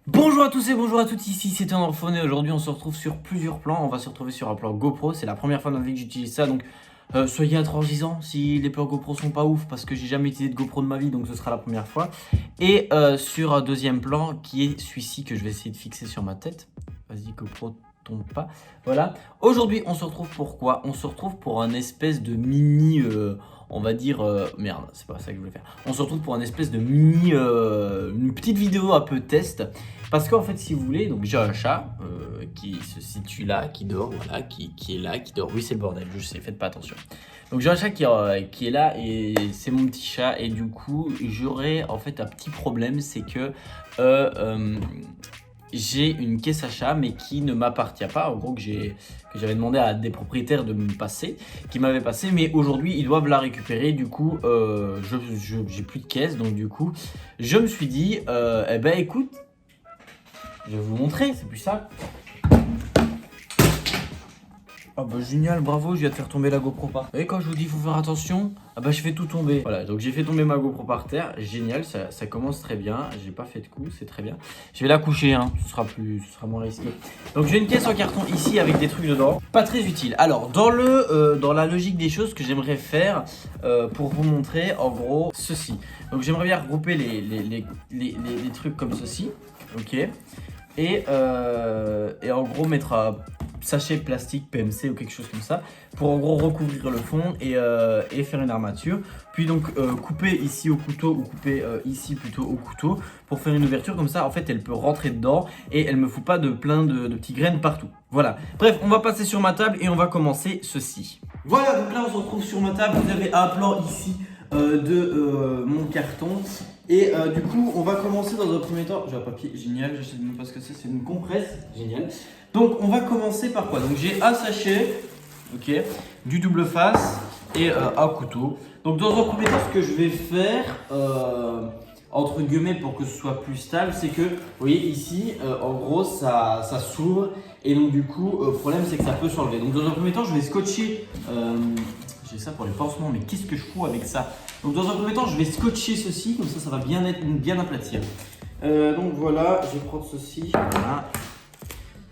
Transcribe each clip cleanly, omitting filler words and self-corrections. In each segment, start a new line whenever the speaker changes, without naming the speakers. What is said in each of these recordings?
Bonjour à tous et bonjour à toutes, ici c'est Androphone et aujourd'hui on se retrouve sur plusieurs plans. On va se retrouver sur un plan GoPro, c'est la première fois dans ma vie que j'utilise ça, donc soyez intransigeants si les plans GoPro sont pas ouf parce que j'ai jamais utilisé de GoPro de ma vie, donc ce sera la première fois. Et sur un deuxième plan qui est celui-ci que je vais essayer de fixer sur ma tête. Vas-y GoPro, tombe pas. Voilà, aujourd'hui on se retrouve pour quoi? On se retrouve pour un espèce de mini... on va dire, merde, c'est pas ça que je voulais faire. On se retrouve pour un espèce de mini, une petite vidéo un peu test. Parce qu'en fait, si vous voulez, donc j'ai un chat qui se situe là, qui dort, voilà, qui est là, qui dort. Oui, c'est le bordel, je sais, faites pas attention. Donc j'ai un chat qui est là et c'est mon petit chat. Et du coup, j'aurais en fait un petit problème, c'est que j'ai une caisse à chat mais qui ne m'appartient pas, en gros que j'avais demandé à des propriétaires de me passer, qui m'avaient passé, mais aujourd'hui ils doivent la récupérer. Du coup j'ai plus de caisse, donc du coup je me suis dit eh ben écoute, je vais vous montrer, c'est plus ça. Ah bah génial, bravo, je viens de faire tomber la GoPro par terre. Et quand je vous dis il faut faire attention, ah bah je fais tout tomber. Voilà, donc j'ai fait tomber ma GoPro par terre, génial, ça commence très bien. J'ai pas fait de coup, c'est très bien. Je vais la coucher, hein, ce sera moins risqué. Donc j'ai une caisse en carton ici avec des trucs dedans, pas très utile. Alors dans la logique des choses que j'aimerais faire pour vous montrer en gros ceci. Donc j'aimerais bien regrouper les trucs comme ceci, ok. Et en gros mettre un sachet plastique PMC ou quelque chose comme ça pour en gros recouvrir le fond et faire une armature, puis donc couper ici au couteau ou couper ici plutôt au couteau pour faire une ouverture comme ça. En fait elle peut rentrer dedans et elle me fout pas de plein de petites graines partout. Voilà, bref, on va passer sur ma table et on va commencer ceci. Voilà, donc là on se retrouve sur ma table. Vous avez un plan ici de mon carton. Et du coup, on va commencer dans un premier temps. J'ai un papier génial, je sais même pas ce que c'est une compresse, génial. Donc, on va commencer par quoi? Donc, j'ai un sachet, ok, du double face et un couteau. Donc, dans un premier temps, ce que je vais faire, entre guillemets, pour que ce soit plus stable, c'est que, vous voyez ici, en gros, ça s'ouvre. Et donc, du coup, le problème, c'est que ça peut s'enlever. Donc, dans un premier temps, je vais scotcher. J'ai ça pour les pansements, mais qu'est-ce que je fous avec ça? Donc dans un premier temps, je vais scotcher ceci, comme ça va bien aplatir. Donc voilà, je vais prendre ceci. Voilà.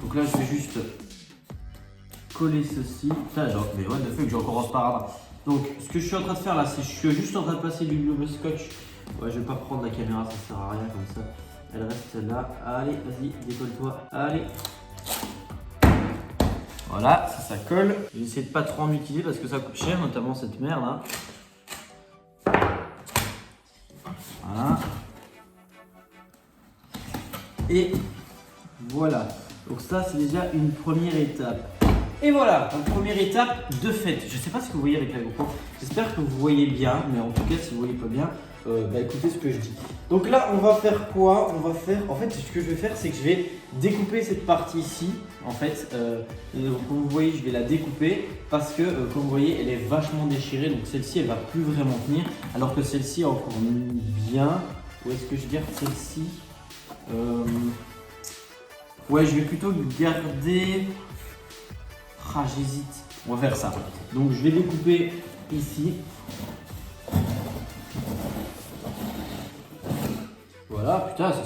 Donc là, je vais juste coller ceci. Putain, mais what the fuck, je recommence par là. Donc ce que je suis en train de faire là, c'est que je suis juste en train de passer du double scotch. Ouais, je vais pas prendre la caméra, ça sert à rien comme ça. Elle reste là. Allez, vas-y, décolle-toi. Allez. Voilà, ça colle. Je vais essayer de pas trop en utiliser parce que ça coûte cher, notamment cette merde là. Voilà. Et voilà. Donc ça c'est déjà une première étape. Et voilà, donc première étape de fait. Je sais pas ce que vous voyez avec la GoPro. J'espère que vous voyez bien, mais en tout cas si vous voyez pas bien, écoutez ce que je dis. Donc là on va faire quoi? On va faire, en fait ce que je vais faire c'est que je vais découper cette partie ici. En fait, comme vous voyez je vais la découper parce que comme vous voyez elle est vachement déchirée. Donc celle-ci elle va plus vraiment tenir alors que celle-ci est encore bien. Où est-ce que je garde celle-ci? Ouais, je vais plutôt garder. Ah, j'hésite. On va faire ça. Donc, je vais découper ici. Voilà, putain, ça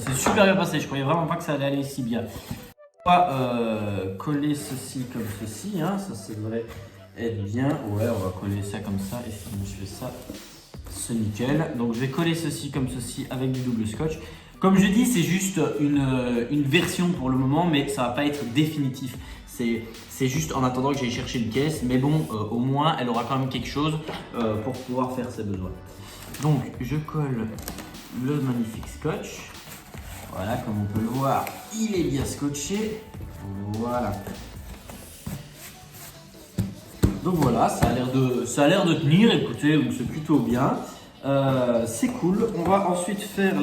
s'est super bien passé. Je croyais vraiment pas que ça allait aller si bien. On va coller ceci comme ceci. Hein. Ça devrait être bien. Ouais, on va coller ça comme ça. Et si je fais ça, c'est nickel. Donc, je vais coller ceci comme ceci avec du double scotch. Comme je dis, c'est juste une version pour le moment, mais ça va pas être définitif. C'est juste en attendant que j'aille chercher une caisse, mais bon, au moins, elle aura quand même quelque chose pour pouvoir faire ses besoins. Donc, je colle le magnifique scotch. Voilà, comme on peut le voir, il est bien scotché. Voilà. Donc voilà, ça a l'air de tenir. Écoutez, donc c'est plutôt bien. C'est cool. On va ensuite faire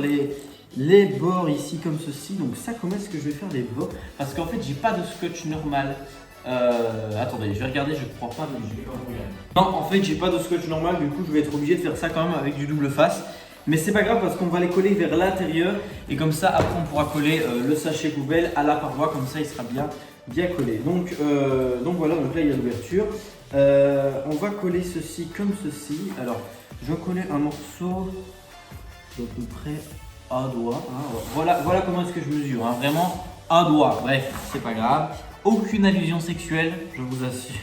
les bords ici comme ceci. Donc ça, comment est-ce que je vais faire les bords? Parce qu'en fait j'ai pas de scotch normal. Attendez, je vais regarder, je crois pas, mais je vais pas regarder. Non, en fait j'ai pas de scotch normal, du coup je vais être obligé de faire ça quand même avec du double face. Mais c'est pas grave parce qu'on va les coller vers l'intérieur et comme ça après on pourra coller le sachet poubelle à la paroi, comme ça il sera bien collé. Donc voilà, donc là il y a l'ouverture. On va coller ceci comme ceci. Alors je vais coller un morceau d'à peu près à doigt. Hein. Voilà comment est-ce que je mesure. Hein. Vraiment à doigt. Bref, c'est pas grave. Aucune allusion sexuelle, je vous assure.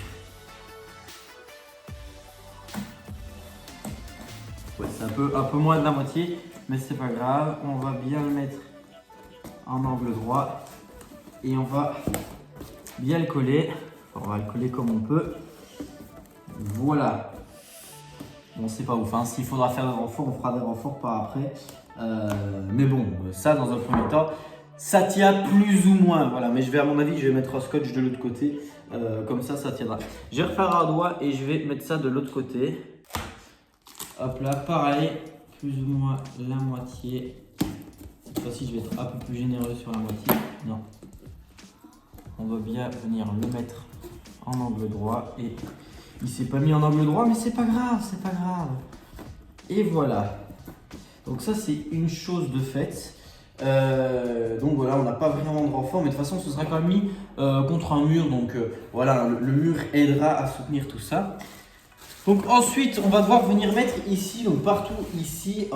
Ouais, c'est un peu moins de la moitié, mais c'est pas grave. On va bien le mettre en angle droit et on va bien le coller. On va le coller comme on peut. Voilà. Bon, c'est pas ouf. Hein. S'il faudra faire des renforts, on fera des renforts par après. Mais bon, ça dans un premier temps, ça tient plus ou moins. Voilà. Mais à mon avis, je vais mettre un scotch de l'autre côté. Comme ça tiendra. Je vais refaire à doigt et je vais mettre ça de l'autre côté. Hop là, pareil, plus ou moins la moitié. Cette fois-ci, je vais être un peu plus généreux sur la moitié. Non. On va bien venir le mettre en angle droit. Et il s'est pas mis en angle droit, mais c'est pas grave, c'est pas grave. Et voilà. Donc ça, c'est une chose de faite. Donc voilà, on n'a pas vraiment de renfort, mais de toute façon, ce sera quand même mis contre un mur. Donc voilà, le mur aidera à soutenir tout ça. Donc ensuite, on va devoir venir mettre ici, donc partout ici,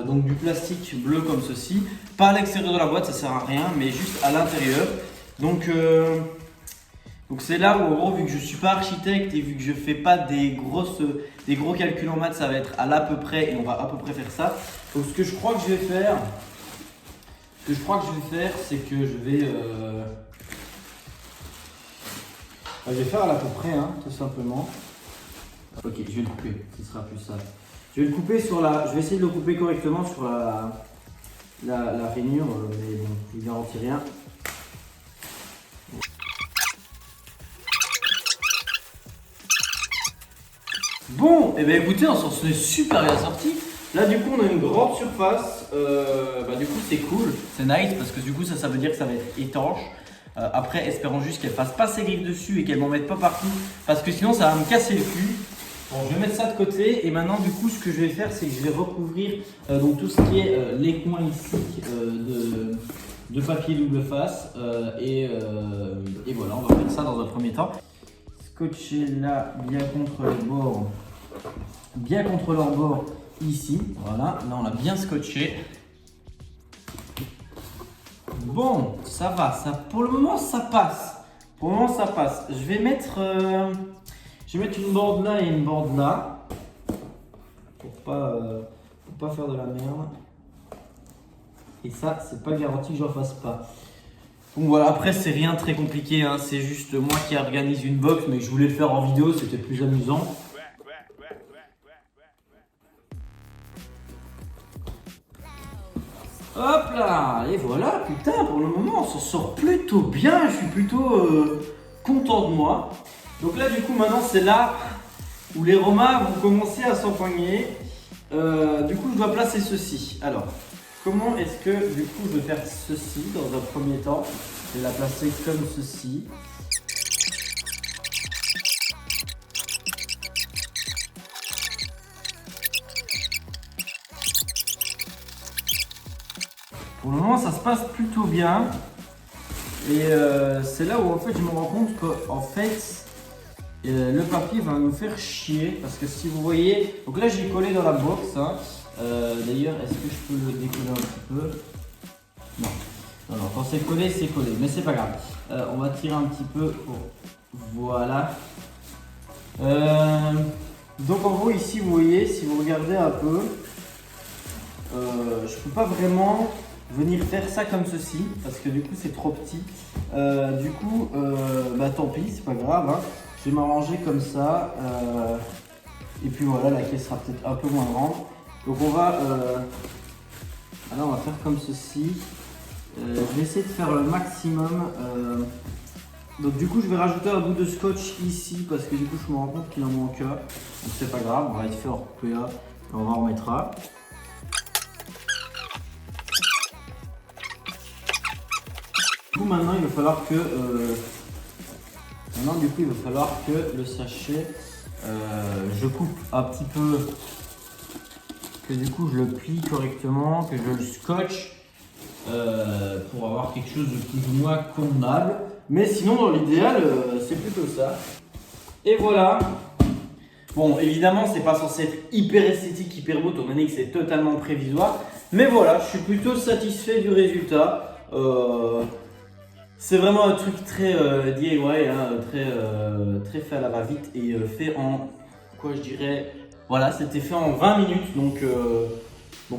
donc du plastique bleu comme ceci. Pas à l'extérieur de la boîte, ça sert à rien, mais juste à l'intérieur. Donc c'est là où en gros, vu que je suis pas architecte et vu que je fais pas des gros calculs en maths, ça va être à l'à peu près et on va à peu près faire ça. Donc ce que je crois que je vais faire, c'est que je vais faire à l'à peu près, hein, tout simplement. Ok, je vais le couper, ce sera plus ça. Je vais le couper je vais essayer de le couper correctement sur la rainure, mais bon, je ne garantis rien. Bon, et bien écoutez, on s'en est super bien sorti. Là, du coup, on a une grande surface. Du coup, c'est cool, c'est nice parce que du coup, ça veut dire que ça va être étanche. Après, espérons juste qu'elle fasse pas ses griffes dessus et qu'elle m'en mette pas partout parce que sinon, ça va me casser le cul. Bon, je vais mettre ça de côté et maintenant du coup ce que je vais faire c'est que je vais recouvrir donc tout ce qui est les coins ici de papier double face et voilà, on va faire ça dans un premier temps. Scotcher là bien contre leur bord ici, voilà, là on l'a bien scotché. Bon, ça va, pour le moment ça passe. Je vais mettre une board là et une board là pour pas faire de la merde. Et ça, c'est pas garanti que j'en fasse pas. Donc voilà, après c'est rien de très compliqué, hein. C'est juste moi qui organise une box, mais je voulais le faire en vidéo, c'était plus amusant. Hop là, et voilà, putain, pour le moment on s'en sort plutôt bien, je suis plutôt content de moi. Donc là du coup maintenant c'est là où les Romains vont commencer à s'empoigner. Du coup je dois placer ceci. Alors comment est-ce que du coup je vais faire ceci dans un premier temps? Je vais la placer comme ceci. Pour le moment ça se passe plutôt bien. Et c'est là où en fait je me rends compte que en fait le papier va nous faire chier parce que si vous voyez, donc là j'ai collé dans la box, hein. D'ailleurs est-ce que je peux le décoller un petit peu? Non, quand c'est collé, mais c'est pas grave. On va tirer un petit peu voilà. Donc en gros ici vous voyez, si vous regardez un peu, je peux pas vraiment venir faire ça comme ceci parce que du coup c'est trop petit. Du coup tant pis, c'est pas grave, hein. Je vais m'arranger comme ça et puis voilà, la caisse sera peut-être un peu moins grande. Donc on va faire comme ceci. Je vais essayer de faire le maximum. Donc du coup je vais rajouter un bout de scotch ici parce que du coup je me rends compte qu'il en manque un. Donc c'est pas grave, on va essayer de recouper là et on va en remettre un. Du coup maintenant il va falloir que le sachet je coupe un petit peu, que du coup je le plie correctement, que je le scotche pour avoir quelque chose de plus ou moins convenable. Mais sinon dans l'idéal c'est plutôt ça. Et voilà. Bon évidemment c'est pas censé être hyper esthétique, hyper beau, étant donné que c'est totalement prévisoire. Mais voilà, je suis plutôt satisfait du résultat. C'est vraiment un truc très DIY, hein, très fait à la va-vite et fait en, quoi je dirais, voilà, c'était fait en 20 minutes. Donc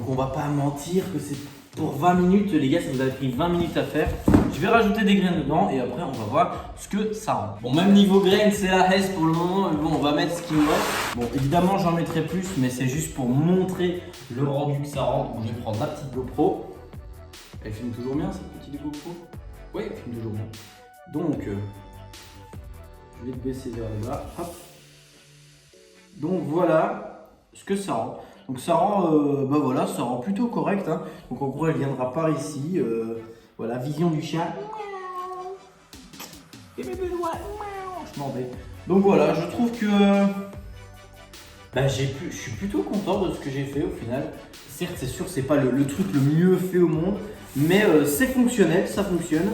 on va pas mentir que c'est pour 20 minutes, les gars, ça vous a pris 20 minutes à faire. Je vais rajouter des graines dedans et après on va voir ce que ça rend. Bon, même niveau graines, c'est la hesse pour le moment. Bon, on va mettre ce qu'il me reste. Bon, évidemment, j'en mettrai plus, mais c'est juste pour montrer le rendu que ça rend. Donc, je vais prendre la petite GoPro. Elle filme toujours bien cette petite GoPro? Oui, elle filme toujours bien. Donc, je vais te baisser vers le bas. Hop. Donc voilà ce que ça rend. Donc ça rend, bah voilà, ça rend plutôt correct. Hein. Donc en gros, elle viendra par ici. Voilà, vision du chat. Et mes doigts, je m'en vais. Donc voilà, je trouve que bah, je suis plutôt content de ce que j'ai fait au final. Certes, c'est sûr, c'est pas le truc le mieux fait au monde, mais c'est fonctionnel, ça fonctionne.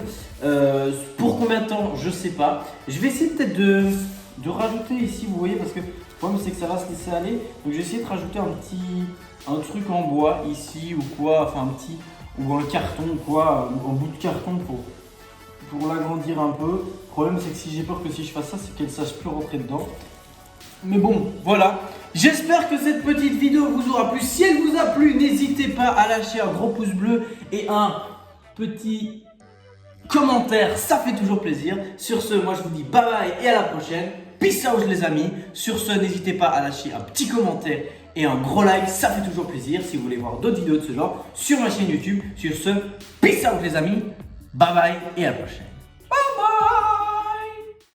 Pour combien de temps, je sais pas. Je vais essayer peut-être de rajouter ici, vous voyez, parce que le problème c'est que ça va se laisser aller. Donc je vais essayer de rajouter un truc en bois ici ou quoi, enfin un petit, ou un carton ou quoi, un bout de carton pour l'agrandir un peu. Le problème c'est que si j'ai peur que si je fasse ça, c'est qu'elle ne sache plus rentrer dedans. Mais bon, voilà. J'espère que cette petite vidéo vous aura plu. Si elle vous a plu, n'hésitez pas à lâcher un gros pouce bleu et un petit commentaire. Ça fait toujours plaisir. Sur ce, moi je vous dis bye bye et à la prochaine. Peace out les amis. Sur ce, n'hésitez pas à lâcher un petit commentaire et un gros like. Ça fait toujours plaisir si vous voulez voir d'autres vidéos de ce genre sur ma chaîne YouTube. Sur ce, peace out les amis. Bye bye et à la prochaine.